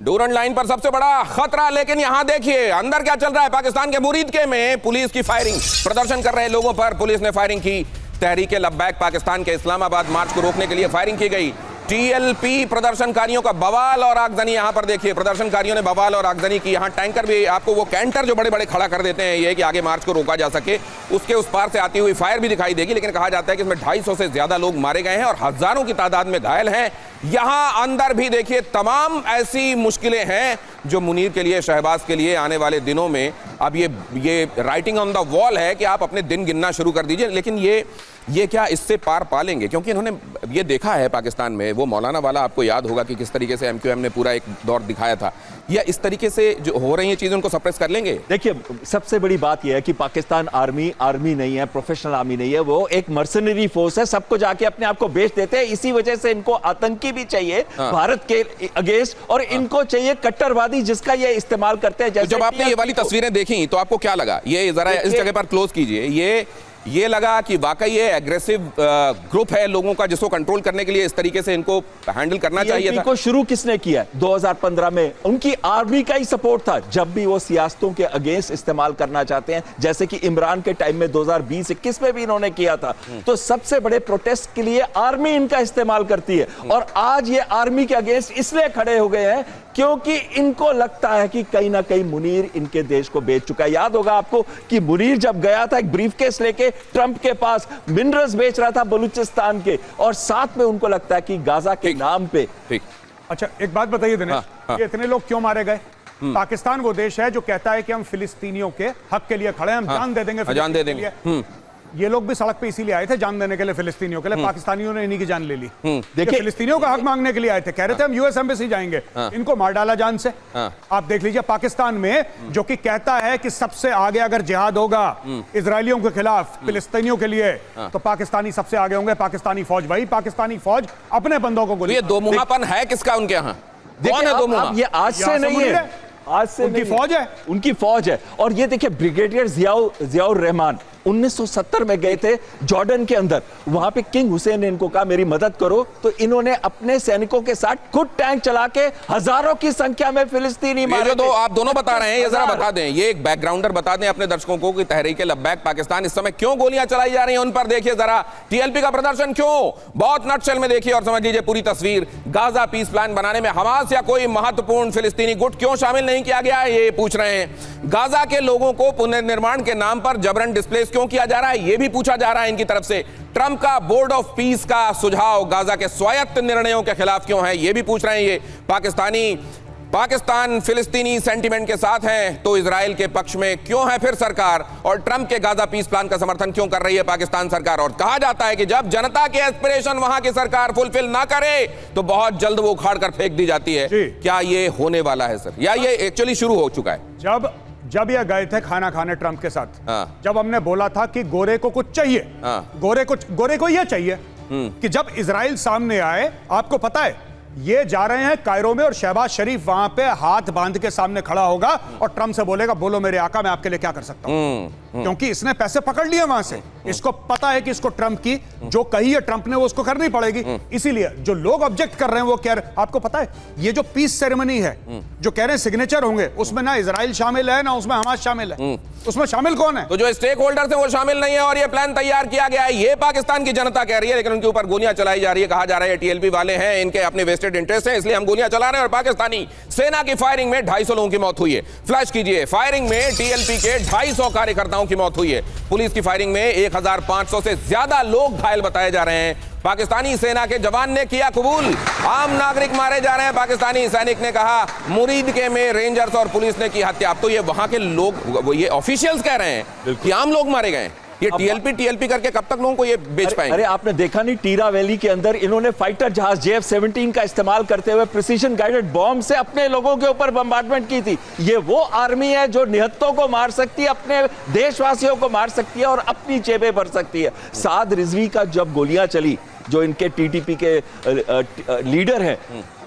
Durand line पर सबसे बड़ा खतरा, लेकिन यहां देखिए अंदर क्या चल रहा है। पाकिस्तान के मुरीदके में पुलिस की फायरिंग, प्रदर्शन कर रहे लोगों पर पुलिस ने फायरिंग की। तहरीक लब्बैक पाकिस्तान के इस्लामाबाद मार्च को रोकने के लिए फायरिंग की गई। टीएलपी प्रदर्शनकारियों का बवाल और आगजनी, यहां पर देखिए प्रदर्शनकारियों ने बवाल और आगजनी की। यहां टैंकर भी, आपको वो कैंटर जो बड़े बड़े खड़ा कर देते हैं ये कि आगे मार्च को रोका जा सके, उसके उस पार से आती हुई फायर भी दिखाई देगी। लेकिन कहा जाता है कि इसमें 250 से ज्यादा लोग मारे गए हैं और हजारों की तादाद में घायल हैं। यहां अंदर भी देखिए तमाम ऐसी मुश्किलें हैं जो मुनीर के लिए, शहबाज के लिए आने वाले दिनों में अब ये राइटिंग ऑन द वॉल है कि आप अपने दिन गिनना शुरू कर दीजिए। लेकिन ये क्या इससे पार पा लेंगे? क्योंकि इन्होंने ये देखा है पाकिस्तान में, वो मौलाना वाला आपको याद होगा कि किस तरीके से एमक्यूएम ने पूरा एक दौर दिखाया था। या इस तरीके से जो हो रही है चीजें उनको सप्रेस कर लेंगे? देखिए, सबसे बड़ी बात यह है कि पाकिस्तान आर्मी नहीं है, प्रोफेशनल आर्मी नहीं है, वो एक मर्सनरी फोर्स है। सबको जाके अपने आप को बेच देते हैं। इसी वजह से इनको आतंकी भी चाहिए भारत के अगेंस्ट, और इनको चाहिए कट्टरवादी जिसका ये इस्तेमाल करते हैं। जब आपने ये वाली तस्वीरें देखी तो आपको क्या लगा? ये जरा इस जगह पर क्लोज कीजिए। ये लगा कि वाकई ये एग्रेसिव ग्रुप है लोगों का जिसको कंट्रोल करने के लिए इस तरीके से इनको हैंडल करना चाहिए था। इनको शुरू किसने किया? 2015 में उनकी आर्मी का ही सपोर्ट था। जब भी वो सियासतों के अगेंस्ट इस्तेमाल करना चाहते हैं, जैसे कि इमरान के टाइम में 2020-21 में भी इन्होंने किया था, तो सबसे बड़े प्रोटेस्ट के लिए आर्मी इनका इस्तेमाल करती है। और आज ये आर्मी के अगेंस्ट इसलिए खड़े हो गए हैं क्योंकि इनको लगता है कि कहीं ना कहीं मुनीर इनके देश को बेच चुका है। याद होगा आपको कि मुनीर जब गया था एक ब्रीफकेस लेके ट्रंप के पास, मिनरल्स बेच रहा था बलूचिस्तान के, और साथ में उनको लगता है कि गाजा के नाम पे। अच्छा, एक बात बताइए दिनेश, ये इतने लोग क्यों मारे गए? पाकिस्तान वो देश है जो कहता है कि हम फिलिस्तीनियों के हक के लिए खड़े हैं, हम जान दे देंगे, जान दे देंगे। ये लोग भी सड़क पे इसीलिए आए थे, जान देने के लिए फिलिस्तीनियों के लिए। पाकिस्तानियों ने इन्हीं की जान ले ली। देखिए, फिलिस्तीनियों का हक मांगने के लिए आए थे, कह रहे थे हम यूएस एम्बेसी जाएंगे, इनको मार डाला जान से। आप देख लीजिए पाकिस्तान में, जो कि कहता है कि सबसे आगे अगर जिहाद होगा इजरायलियों के खिलाफ, फिलिस्तीनियों के लिए, तो पाकिस्तानी सबसे आगे होंगे। पाकिस्तानी फौज, वही पाकिस्तानी फौज अपने बंदों को गोली। ये दो मुहापन है किसका उनके यहाँ? कौन है दो मुहा? ये आज से नहीं है, आज से उनकी फौज है, उनकी फौज है। और ये देखिए, ब्रिगेडियर जियाउर रहमान 1970 में गए थे जॉर्डन के अंदर, वहां पे किंग हुसैन ने इनको कहा मेरी मदद करो, तो इन्होंने अपने सैनिकों के साथ खुद टैंक चला के हजारों की संख्या में फिलिस्तीनी मारे। जो आप दोनों बता रहे हैं ये जरा बता दें, ये एक बैकग्राउंडर बता दें अपने दर्शकों को कि तहरीक लब्बैक पाकिस्तान इस समय क्यों गोलियां चलाई जा रही हैं उन पर। देखिए जरा टीएलपी का प्रदर्शन क्यों, बहुत नटशेल में देखिए और समझ लीजिए पूरी तस्वीर। गाजा पीस प्लान बनाने में हमास या कोई महत्वपूर्ण फिलिस्तीनी गुट क्यों शामिल नहीं किया गया है, ये पूछ रहे हैं। गाजा के लोगों को पुनर्निर्माण के नाम पर जबरन डिस्प्लेस क्यों किया जा रहा है, ये भी पूछा जा रहा है इनकी तरफ से। ट्रंप का बोर्ड ऑफ पीस का सुझाव गाजा के स्वायत्त निर्णयों के खिलाफ क्यों है, ये भी पूछ रहे हैं ये। पाकिस्तान फिलिस्तीनी सेंटीमेंट के साथ है तो इजराइल के पक्ष में क्यों है फिर सरकार, और ट्रंप के गाजा पीस प्लान का समर्थन क्यों कर रही है पाकिस्तान सरकार। और कहा जाता है कि जब जनता के एस्पिरेशन वहां की सरकार फुलफिल ना करे तो बहुत जल्द वो उखाड़ कर फेंक दी जाती है। क्या ये होने वाला है सर, या ये एक्चुअली शुरू हो चुका है? जब ये गए थे खाना खाने ट्रंप के साथ, जब हमने बोला था कि गोरे को कुछ चाहिए, गोरे को ये चाहिए कि जब इजराइल सामने आए, आपको पता है ये जा रहे हैं कायरो में और शहबाज शरीफ वहां पे हाथ बांध के सामने खड़ा होगा और ट्रंप से बोलेगा बोलो मेरे आका मैं आपके लिए क्या कर सकता हूं। क्योंकि इसने पैसे पकड़ लिए वहां से, इसको पता है कि इसको ट्रंप की जो कही है ट्रंप ने वो उसको करनी पड़ेगी। इसीलिए जो लोग ऑब्जेक्ट कर रहे हैं वो कह रहे, आपको पता है ये जो पीस सेरेमनी है जो कह रहे हैं सिग्नेचर होंगे, उसमें ना इजराइल शामिल है ना उसमें हमास शामिल है। उसमें शामिल कौन है? तो जो स्टेक होल्डर्स हैं वो शामिल नहीं है और ये प्लान तैयार किया गया है, ये पाकिस्तान की जनता कह रही है। लेकिन उनके ऊपर गोलियां चलाई जा रही है, कहा जा रहा है टीएलपी वाले हैं, इनके अपने वेस्टेड इंटरेस्ट है इसलिए हम गोलियां चला रहे हैं। और पाकिस्तानी सेना की फायरिंग में 250 लोगों की मौत हुई है। फ्लैश कीजिए, फायरिंग में टीएलपी के 250 कार्यकर्ताओं की मौत हुई है। पुलिस की फायरिंग में 1500 से ज्यादा लोग घायल बताए जा रहे हैं। पाकिस्तानी सेना के जवान ने किया कबूल, आम नागरिक मारे जा रहे हैं। पाकिस्तानी सैनिक ने कहा मुरीदके में रेंजर्स और पुलिस ने की हत्या। अब तो ये वहां के लोग, ये ऑफिशियल्स कह रहे हैं कि आम लोग मारे गए। ये टीएलपी करके कब तक लोगों को ये बेच पाएंगे? अरे आपने देखा नहीं, टीरा वैली के अंदर इन्होंने फाइटर जहाज JF-17 का इस्तेमाल करते हुए प्रिसीजन गाइडेड बॉम्ब से अपने लोगों के ऊपर बम्बार्डमेंट की थी। ये वो आर्मी है जो निहत्तों को मार सकती है, अपने देशवासियों को मार सकती है और अपनी जेबें भर सकती है। साद रिजवी का जब गोलियां चली, जो इनके टीटीपी के लीडर हैं,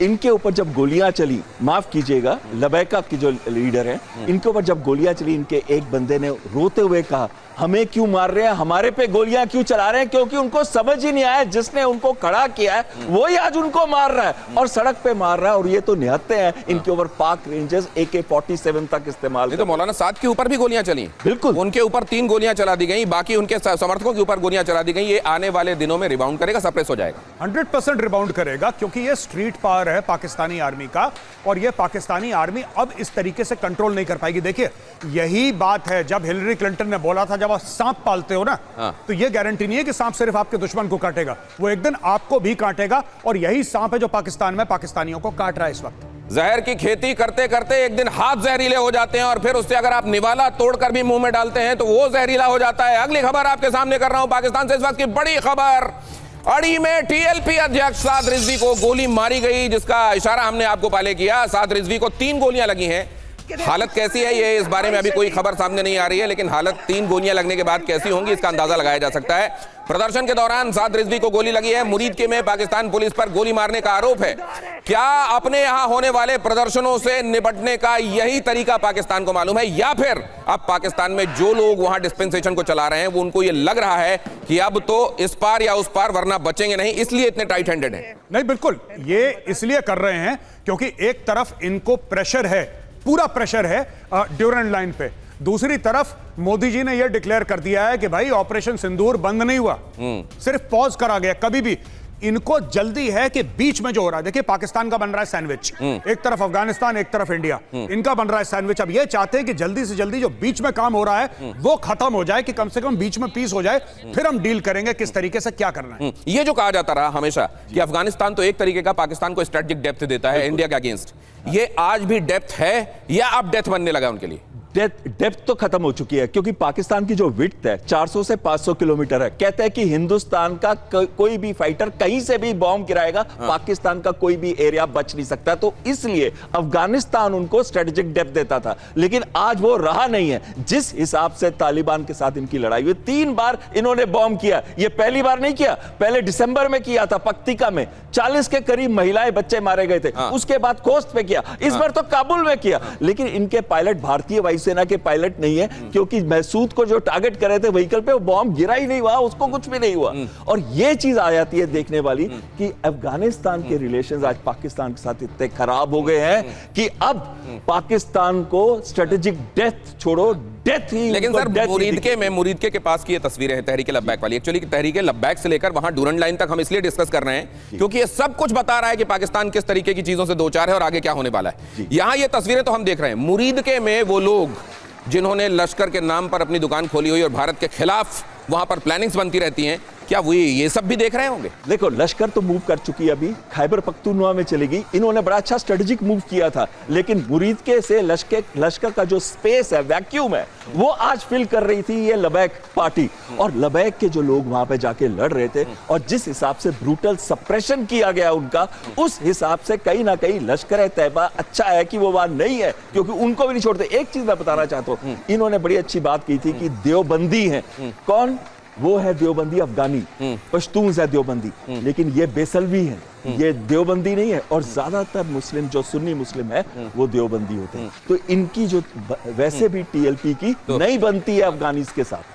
इनके ऊपर जब गोलियां चली, माफ कीजिएगा लबैका की जो लीडर हैं, इनके ऊपर जब गोलियां चली, इनके एक बंदे ने रोते हुए कहा हमें क्यों मार रहे हैं, हमारे पे गोलियां क्यों चला रहे हैं, क्योंकि उनको समझ ही नहीं आया जिसने उनको खड़ा किया है वही आज उनको मार रहा है और सड़क पे मार रहा है। और ये तो निहत्ते हैं, इनके ऊपर पाक रेंजर्स AK-47 तक इस्तेमाल। तो मौलाना साद के ऊपर भी गोलियां चली, बिल्कुल उनके ऊपर 3 गोलियां चला दी गई, बाकी उनके समर्थकों के ऊपर गोलियां चला दी गई। ये आने वाले दिनों में रिबाउंड करेगा, सप्रेस हो जाएगा, 100% रिबाउंड करेगा, क्योंकि ये स्ट्रीट पावर है पाकिस्तानी आर्मी का और ये पाकिस्तानी आर्मी अब इस तरीके से कंट्रोल नहीं कर पाएगी। देखिए यही बात है जब हिलरी क्लिंटन ने बोला था जब आप सांप पालते हो ना, तो ये गारंटी नहीं है कि सांप सिर्फ आपके दुश्मन को काटेगा, वो एक दिन आपको भी काटेगा। और यही सांप है जो पाकिस्तान में पाकिस्तानियों को काट रहा है इस वक्त। जहर की खेती करते करते एक दिन हाथ जहरीले हो जाते हैं और फिर उससे अगर आप निवाला तोड़कर भी मुंह में डालते हैं तो वो जहरीला हो जाता है। अगली खबर आपके सामने कर रहा हूं पाकिस्तान से इस वक्त की बड़ी खबर। अड़ी में TLP अध्यक्ष साद रिजवी को गोली मारी गई, जिसका इशारा हमने आपको पहले किया। साद रिजवी को 3 गोलियां लगी हैं। हालत कैसी है ये इस बारे में अभी कोई खबर सामने नहीं आ रही है, लेकिन हालत 3 गोलियां लगने के बाद कैसी होंगी इसका अंदाजा लगाया जा सकता है। प्रदर्शन के दौरान साद रिजवी को गोली लगी है। मुरीद के में पाकिस्तान पुलिस पर गोली मारने का आरोप है। क्या अपने यहां होने वाले प्रदर्शनों से निपटने का यही तरीका पाकिस्तान को मालूम है, या फिर अब पाकिस्तान में जो लोग वहां डिस्पेंसेशन को चला रहे हैं वो उनको ये लग रहा है कि अब तो इस पार या उस पार वरना बचेंगे नहीं, इसलिए इतने टाइट हैंडेड है? नहीं, बिल्कुल ये इसलिए कर रहे हैं क्योंकि एक तरफ इनको प्रेशर है, पूरा प्रेशर है ड्यूरेंट लाइन पे, दूसरी तरफ मोदी जी ने यह डिक्लेयर कर दिया है कि भाई ऑपरेशन सिंदूर बंद नहीं हुआ, सिर्फ पॉज करा गया। कभी भी इनको जल्दी है कि बीच में जो हो रहा है, देखिए पाकिस्तान का बन रहा है सैंडविच, एक तरफ अफगानिस्तान एक तरफ इंडिया, इनका बन रहा है सैंडविच। अब ये चाहते हैं कि जल्दी से जल्दी जो बीच में काम हो रहा है वो खत्म हो जाए, कि कम से कम बीच में पीस हो जाए, फिर हम डील करेंगे किस तरीके से क्या करना है। ये जो कहा जाता रहा हमेशा कि अफगानिस्तान तो एक तरीके का पाकिस्तान को स्ट्रेटेजिक डेप्थ देता है इंडिया के अगेंस्ट, ये आज भी डेप्थ है या अब डेथ बनने लगा उनके लिए? डेप्थ तो खत्म हो चुकी है, क्योंकि पाकिस्तान की जो विड्थ है 400 से 500 किलोमीटर है। कहते हैं कि हिंदुस्तान का कोई भी फाइटर कहीं से भी बॉम्ब गिराएगा, पाकिस्तान का कोई भी एरिया बच नहीं सकता। तो इसलिए अफगानिस्तान उनको स्ट्रेटेजिक डेप्थ देता था, लेकिन आज वो रहा नहीं है। जिस हिसाब से तालिबान के साथ इनकी लड़ाई हुई, 3 बार इन्होंने बॉम्ब किया। ये पहली बार नहीं किया, पहले दिसंबर में किया था पक्तिका में, 40 के करीब महिलाएं बच्चे मारे गए थे। उसके बाद कोस्ट पे किया, इस बार तो काबुल में किया। लेकिन इनके पायलट भारतीय वायुसेना के पायलट नहीं है, क्योंकि महसूद को जो टारगेट कर रहे थे व्हीकल पे, वो बॉम्ब गिरा ही नहीं हुआ, उसको कुछ भी नहीं हुआ। और ये चीज आ जाती है देखने वाली कि अफगानिस्तान के रिलेशंस आज पाकिस्तान के साथ इतने खराब हो गए हैं कि अब पाकिस्तान को स्ट्रेटेजिक डेथ छोड़ो, डेथ ही। लेकिन सर मुरीद के पास की ये तस्वीरें हैं तहरीक लब्बैक वाली। एक्चुअली तहरीक लब्बैक से लेकर वहां डूरन लाइन तक हम इसलिए डिस्कस कर रहे हैं क्योंकि ये सब कुछ बता रहा है कि पाकिस्तान किस तरीके की चीजों से दो चार है और आगे क्या होने वाला है। यहां ये तस्वीरें तो हम देख रहे हैं, मुरीद के में वो लोग जिन्होंने लश्कर के नाम पर अपनी दुकान खोली हुई और भारत के खिलाफ वहां पर प्लानिंग्स बनती रहती हैं, क्या वो ये सब भी देख रहे होंगे? देखो, लश्कर तो मूव कर चुकी है, अभी खैबर पख्तूनख्वा में चली गई, इन्होंने बड़ा अच्छा स्ट्रेटेजिक मूव किया था। लेकिन मुरीद के से लश्कर का जो स्पेस है, वैक्यूम है, वो आज फिल कर रही थी ये लबैक पार्टी। और लबैक के जो लोग वहां पे जाके लड़ रहे थे और जिस हिसाब से ब्रूटल सप्रेशन किया गया उनका, उस हिसाब से कहीं ना कहीं लश्कर तैयबा अच्छा है कि वो वहां नहीं है, क्योंकि उनको भी नहीं छोड़ते। एक चीज मैं बताना चाहता हूं, इन्होंने बड़ी अच्छी बात की थी कि देवबंदी है। कौन? वो है देवबंदी अफगानी, पश्तून्स है देवबंदी, लेकिन ये बेसलवी है, ये देवबंदी नहीं है। और ज्यादातर मुस्लिम जो सुन्नी मुस्लिम है वो देवबंदी होते हैं। तो इनकी जो वैसे भी TLP की नहीं बनती है अफगानीज के साथ।